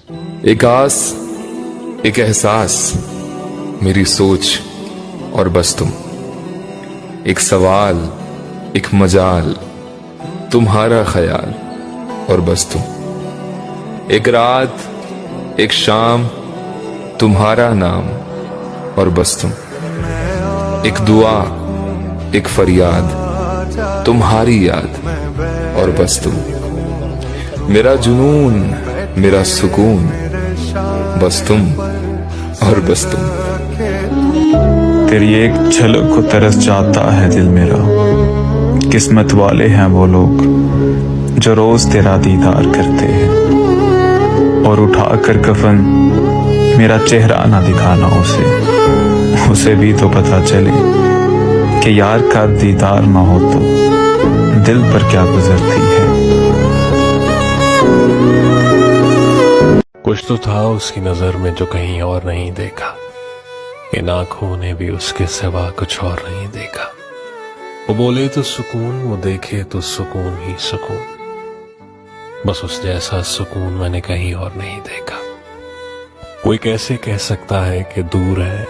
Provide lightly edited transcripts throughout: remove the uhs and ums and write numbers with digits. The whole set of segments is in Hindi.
एक आस, एक एहसास, मेरी सोच और बस तुम। एक सवाल, एक मजाल, तुम्हारा ख्याल और बस तुम। एक रात, एक शाम, तुम्हारा नाम और बस तुम। एक दुआ, एक फरियाद, तुम्हारी याद और बस तुम। मेरा जुनून, मेरा सुकून, बस तुम और बस तुम। तेरी एक झलक को तरस जाता है दिल मेरा। किस्मत वाले हैं वो लोग जो रोज तेरा दीदार करते हैं। और उठा कर कफन मेरा चेहरा ना दिखाना उसे भी तो पता चले कि यार का दीदार ना हो तो दिल पर क्या गुजरती है। कुछ तो था उसकी नजर में जो कहीं और नहीं देखा। इन आंखों ने भी उसके सिवा कुछ और नहीं देखा। वो बोले तो सुकून, वो देखे तो सुकून ही सुकून। बस उस जैसा सुकून मैंने कहीं और नहीं देखा। कोई कैसे कह सकता है कि दूर है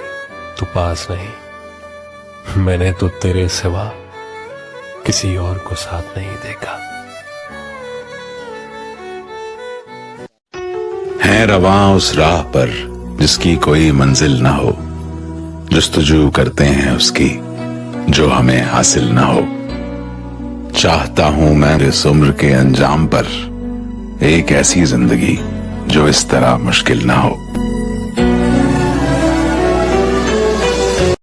तू पास नहीं। मैंने तो तेरे सिवा किसी और को साथ नहीं देखा। है रवां उस राह पर जिसकी कोई मंजिल ना हो। जुस्तजू करते हैं उसकी जो हमें हासिल ना हो। चाहता हूं मैं इस उम्र के अंजाम पर एक ऐसी जिंदगी जो इस तरह मुश्किल ना हो।